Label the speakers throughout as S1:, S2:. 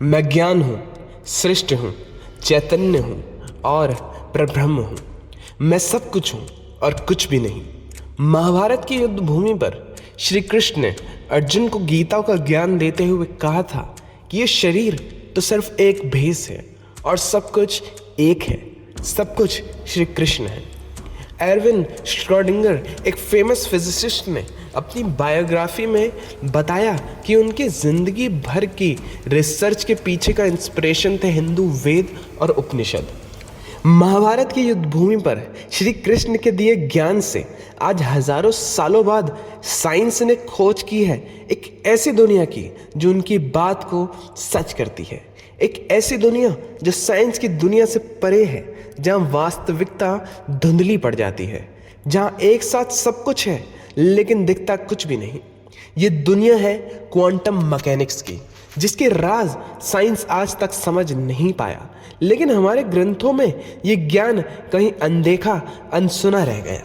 S1: मैं ज्ञान हूँ, सृष्टि हूँ, चैतन्य हूँ और परब्रह्म हूँ। मैं सब कुछ हूँ और कुछ भी नहीं। महाभारत की युद्ध भूमि पर श्री कृष्ण ने अर्जुन को गीता का ज्ञान देते हुए कहा था कि ये शरीर तो सिर्फ एक भेस है और सब कुछ एक है। सब कुछ श्री कृष्ण है। एरविन श्रोडिंगर, एक फेमस फिजिसिस्ट, ने अपनी बायोग्राफी में बताया कि उनकी ज़िंदगी भर की रिसर्च के पीछे का इंस्पिरेशन थे हिंदू वेद और उपनिषद। महाभारत की युद्ध भूमि पर श्री कृष्ण के दिए ज्ञान से आज हजारों सालों बाद साइंस ने खोज की है एक ऐसी दुनिया की जो उनकी बात को सच करती है। एक ऐसी दुनिया जो साइंस की दुनिया से परे है, जहाँ वास्तविकता धुंधली पड़ जाती है, जहाँ एक साथ सब कुछ है लेकिन दिखता कुछ भी नहीं। ये दुनिया है क्वांटम मैकेनिक्स की, जिसके राज साइंस आज तक समझ नहीं पाया, लेकिन हमारे ग्रंथों में ये ज्ञान कहीं अनदेखा अनसुना रह गया।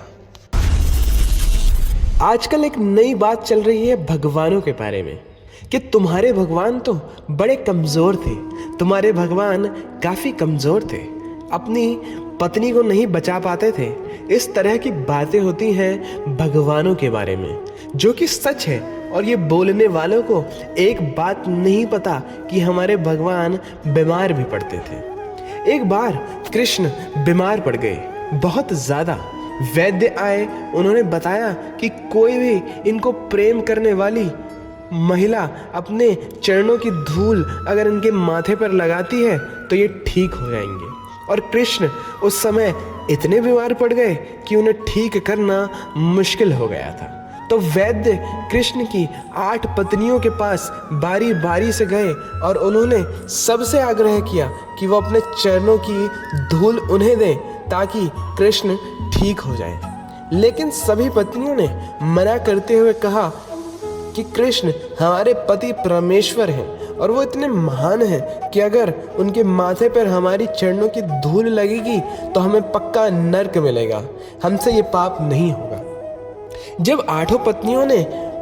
S1: आजकल एक नई बात चल रही है भगवानों के बारे में कि तुम्हारे भगवान तो बड़े कमज़ोर थे, तुम्हारे भगवान काफ़ी कमज़ोर थे, अपनी पत्नी को नहीं बचा पाते थे। इस तरह की बातें होती हैं भगवानों के बारे में, जो कि सच है। और ये बोलने वालों को एक बात नहीं पता कि हमारे भगवान बीमार भी पड़ते थे। एक बार कृष्ण बीमार पड़ गए, बहुत ज़्यादा। वैद्य आए, उन्होंने बताया कि कोई भी इनको प्रेम करने वाली महिला अपने चरणों की धूल अगर इनके माथे पर लगाती है तो ये ठीक हो जाएंगे। और कृष्ण उस समय इतने बीमार पड़ गए कि उन्हें ठीक करना मुश्किल हो गया था। तो वैद्य कृष्ण की 8 पत्नियों के पास बारी बारी से गए और उन्होंने सबसे आग्रह किया कि वो अपने चरणों की धूल उन्हें दें ताकि कृष्ण ठीक हो जाए। लेकिन सभी पत्नियों ने मना करते हुए कहा कि कृष्ण हमारे पति परमेश्वर हैं और वो इतने महान हैं कि अगर उनके माथे पर हमारी चरणों की धूल लगेगी तो हमें पक्का नर्क मिलेगा, हमसे ये पाप नहीं होगा। जब 8 पत्नियों ने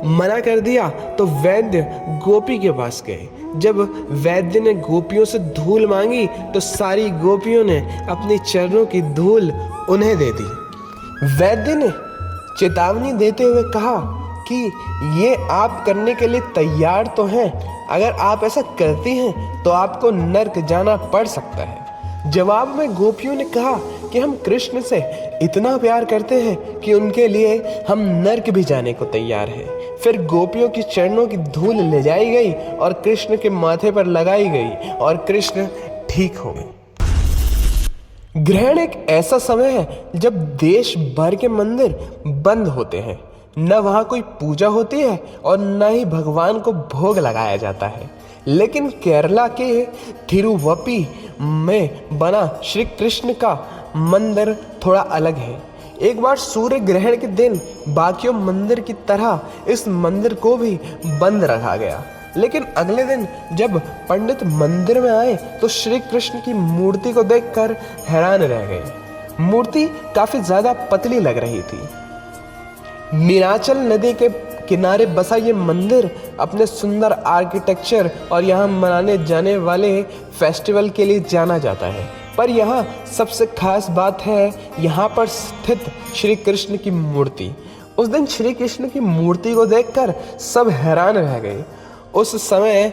S1: मना कर दिया तो वैद्य गोपी के पास गए। जब वैद्य ने गोपियों से धूल मांगी तो सारी गोपियों ने अपनी चरणों की धूल उन्हें दे दी। वैद्य ने चेतावनी देते हुए कहा कि ये आप करने के लिए तैयार तो हैं, अगर आप ऐसा करती हैं तो आपको नर्क जाना पड़ सकता है। जवाब में गोपियों ने कहा कि हम कृष्ण से इतना प्यार करते हैं कि उनके लिए हम नर्क भी जाने को तैयार हैं। फिर गोपियों की चरणों की धूल ले जाई गई और कृष्ण के माथे पर लगाई गई और कृष्ण ठीक हो गए। ग्रहण एक ऐसा समय है जब देश भर के मंदिर बंद होते हैं, न वहाँ कोई पूजा होती है और न ही भगवान को भोग लगाया जाता है। लेकिन केरला के थिरुवप्पी में बना श्री कृष्ण का मंदिर थोड़ा अलग है। एक बार सूर्य ग्रहण के दिन बाकियों मंदिर की तरह इस मंदिर को भी बंद रखा गया। लेकिन अगले दिन जब पंडित मंदिर में आए तो श्री कृष्ण की मूर्ति को देखकर हैरान रह गए। मूर्ति काफी ज्यादा पतली लग रही थी। नीलाचल नदी के किनारे बसा ये मंदिर अपने सुंदर आर्किटेक्चर और यहाँ मनाने जाने वाले फेस्टिवल के लिए जाना जाता है। पर यहाँ सबसे खास बात है यहाँ पर स्थित श्री कृष्ण की मूर्ति। उस दिन श्री कृष्ण की मूर्ति को देखकर सब हैरान रह गए। उस समय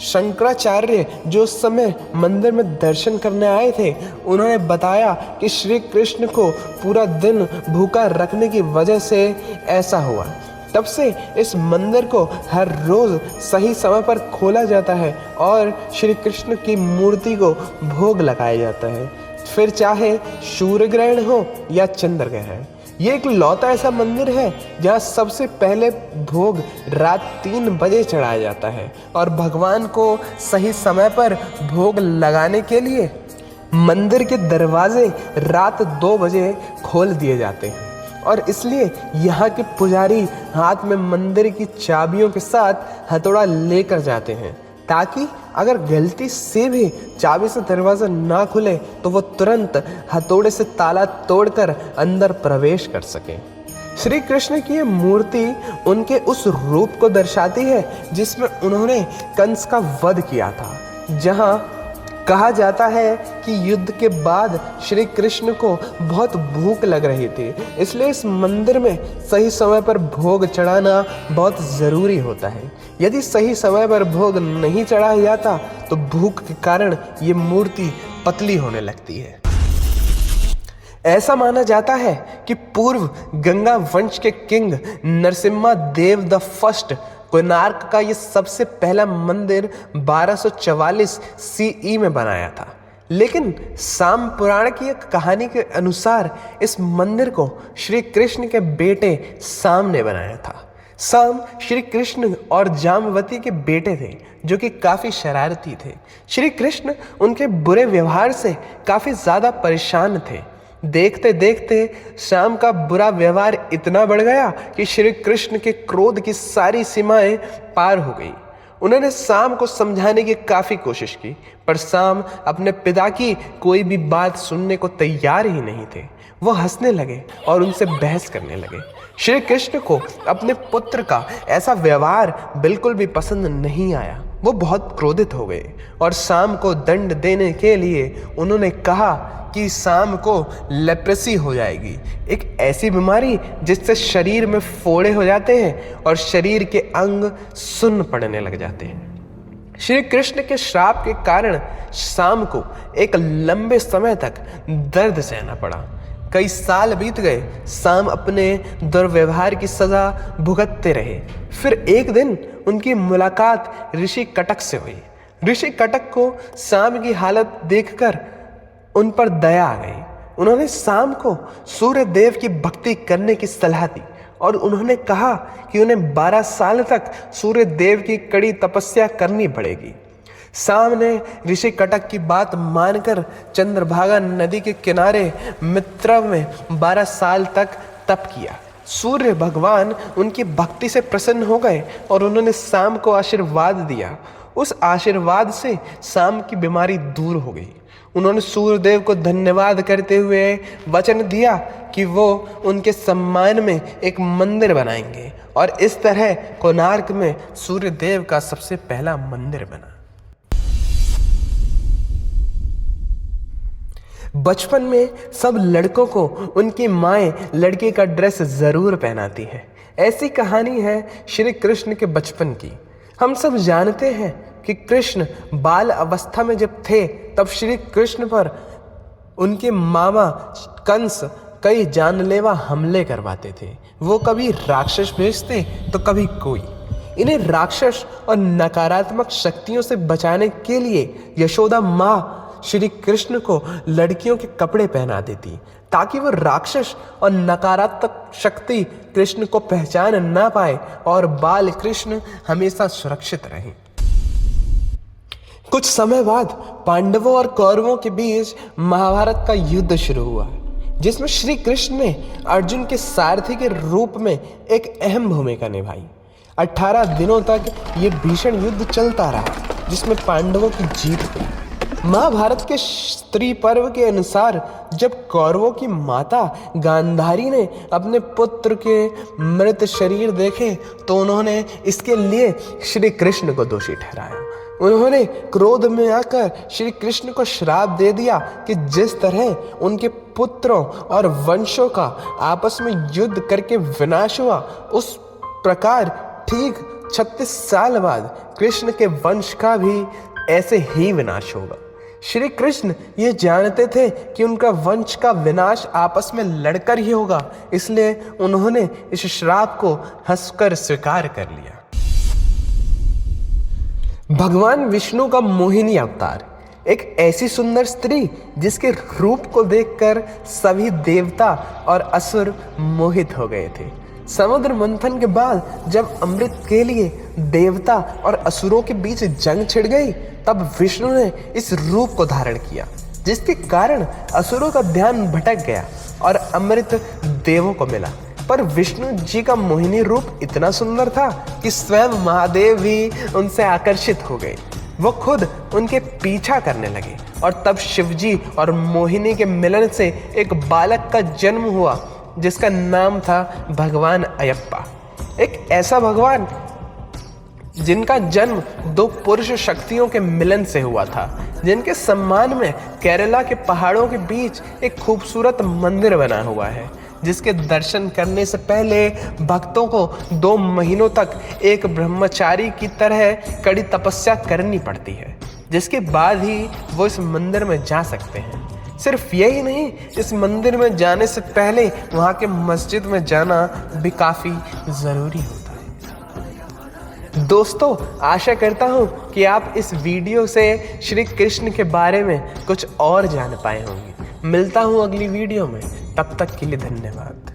S1: शंकराचार्य जो उस समय मंदिर में दर्शन करने आए थे, उन्होंने बताया कि श्री कृष्ण को पूरा दिन भूखा रखने की वजह से ऐसा हुआ। तब से इस मंदिर को हर रोज सही समय पर खोला जाता है और श्री कृष्ण की मूर्ति को भोग लगाया जाता है, फिर चाहे सूर्य ग्रहण हो या चंद्र ग्रहण। ये एक लौता ऐसा मंदिर है जहाँ सबसे पहले भोग रात 3 बजे चढ़ाया जाता है और भगवान को सही समय पर भोग लगाने के लिए मंदिर के दरवाजे रात 2 बजे खोल दिए जाते हैं। और इसलिए यहाँ के पुजारी हाथ में मंदिर की चाबियों के साथ हथौड़ा लेकर जाते हैं ताकि अगर गलती से भी चाबी से दरवाज़ा ना खुले तो वो तुरंत हथौड़े से ताला तोड़कर अंदर प्रवेश कर सकें। श्री कृष्ण की ये मूर्ति उनके उस रूप को दर्शाती है जिसमें उन्होंने कंस का वध किया था। जहाँ कहा जाता है कि युद्ध के बाद श्री कृष्ण को बहुत भूख लग रही थी, इसलिए इस मंदिर में सही समय पर भोग चढ़ाना बहुत ज़रूरी होता है। यदि सही समय पर भोग नहीं चढ़ाया जाता तो भूख के कारण ये मूर्ति पतली होने लगती है। ऐसा माना जाता है कि पूर्व गंगा वंश के king Narasimha Dev the first Konark का ये सबसे पहला मंदिर 1244 सीई में बनाया था। लेकिन साम पुराण की एक कहानी के अनुसार इस मंदिर को श्री कृष्ण के बेटे साम ने बनाया था। साम श्री कृष्ण और जामवती के बेटे थे, जो कि काफ़ी शरारती थे। श्री कृष्ण उनके बुरे व्यवहार से काफ़ी ज़्यादा परेशान थे। देखते देखते शाम का बुरा व्यवहार इतना बढ़ गया कि श्री कृष्ण के क्रोध की सारी सीमाएं पार हो गई। उन्होंने शाम को समझाने की काफ़ी कोशिश की, पर शाम अपने पिता की कोई भी बात सुनने को तैयार ही नहीं थे। वो हंसने लगे और उनसे बहस करने लगे। श्री कृष्ण को अपने पुत्र का ऐसा व्यवहार बिल्कुल भी पसंद नहीं आया। वो बहुत क्रोधित हो गए और शाम को दंड देने के लिए उन्होंने कहा कि शाम को लेप्रेसी हो जाएगी, एक ऐसी बीमारी जिससे शरीर में फोड़े हो जाते हैं और शरीर के अंग सुन्न पड़ने लग जाते हैं। श्री कृष्ण के श्राप के कारण शाम को एक लंबे समय तक दर्द सहना पड़ा। कई साल बीत गए, शाम अपने दुर्व्यवहार की सजा भुगतते रहे। फिर एक दिन उनकी मुलाकात ऋषि कटक से हुई। ऋषि कटक को शाम की हालत देखकर उन पर दया आ गई। उन्होंने शाम को सूर्य देव की भक्ति करने की सलाह दी और उन्होंने कहा कि उन्हें 12 साल तक सूर्य देव की कड़ी तपस्या करनी पड़ेगी। शाम ने ऋषि कटक की बात मानकर चंद्रभागा नदी के किनारे मित्रव में 12 साल तक तप किया। सूर्य भगवान उनकी भक्ति से प्रसन्न हो गए और उन्होंने शाम को आशीर्वाद दिया। उस आशीर्वाद से शाम की बीमारी दूर हो गई। उन्होंने सूर्यदेव को धन्यवाद करते हुए वचन दिया कि वो उनके सम्मान में एक मंदिर बनाएंगे और इस तरह कोणार्क में सूर्यदेव का सबसे पहला मंदिर बना। बचपन में सब लड़कों को उनकी माएँ लड़के का ड्रेस ज़रूर पहनाती है। ऐसी कहानी है श्री कृष्ण के बचपन की। हम सब जानते हैं कि कृष्ण बाल अवस्था में जब थे तब श्री कृष्ण पर उनके मामा कंस कई जानलेवा हमले करवाते थे। वो कभी राक्षस भेजते तो कभी कोई। इन्हें राक्षस और नकारात्मक शक्तियों से बचाने के लिए यशोदा माँ श्री कृष्ण को लड़कियों के कपड़े पहना देती ताकि वो राक्षस और नकारात्मक शक्ति कृष्ण को पहचान ना पाए और बाल कृष्ण हमेशा सुरक्षित रहें। कुछ समय बाद पांडवों और कौरवों के बीच महाभारत का युद्ध शुरू हुआ, जिसमें श्री कृष्ण ने अर्जुन के सारथी के रूप में एक अहम भूमिका निभाई। 18 दिनों तक ये भीषण युद्ध चलता रहा, जिसमें पांडवों की जीत हुई। महाभारत के स्त्री पर्व के अनुसार जब कौरवों की माता गांधारी ने अपने पुत्र के मृत शरीर देखे तो उन्होंने इसके लिए श्री कृष्ण को दोषी ठहराया। उन्होंने क्रोध में आकर श्री कृष्ण को श्राप दे दिया कि जिस तरह उनके पुत्रों और वंशों का आपस में युद्ध करके विनाश हुआ, उस प्रकार ठीक 36 साल बाद कृष्ण के वंश का भी ऐसे ही विनाश होगा। श्री कृष्ण ये जानते थे कि उनका वंश का विनाश आपस में लड़कर ही होगा, इसलिए उन्होंने इस श्राप को हंसकर स्वीकार कर लिया। भगवान विष्णु का मोहिनी अवतार, एक ऐसी सुंदर स्त्री जिसके रूप को देखकर सभी देवता और असुर मोहित हो गए थे। समुद्र मंथन के बाद जब अमृत के लिए देवता और असुरों के बीच जंग छिड़ गई, तब विष्णु ने इस रूप को धारण किया, जिसके कारण असुरों का ध्यान भटक गया और अमृत देवों को मिला। पर विष्णु जी का मोहिनी रूप इतना सुंदर था कि स्वयं महादेव भी उनसे आकर्षित हो गए। वो खुद उनके पीछा करने लगे और तब शिवजी और मोहिनी के मिलन से एक बालक का जन्म हुआ, जिसका नाम था भगवान अयप्पा। एक ऐसा भगवान जिनका जन्म दो पुरुष शक्तियों के मिलन से हुआ था, जिनके सम्मान में केरला के पहाड़ों के बीच एक खूबसूरत मंदिर बना हुआ है, जिसके दर्शन करने से पहले भक्तों को 2 महीनों तक एक ब्रह्मचारी की तरह कड़ी तपस्या करनी पड़ती है, जिसके बाद ही वो इस मंदिर में जा सकते हैं। सिर्फ यही नहीं, इस मंदिर में जाने से पहले वहाँ के मस्जिद में जाना भी काफ़ी ज़रूरी होता है। दोस्तों, आशा करता हूँ कि आप इस वीडियो से श्री कृष्ण के बारे में कुछ और जान पाए होंगे। मिलता हूँ अगली वीडियो में, तब तक के लिए धन्यवाद।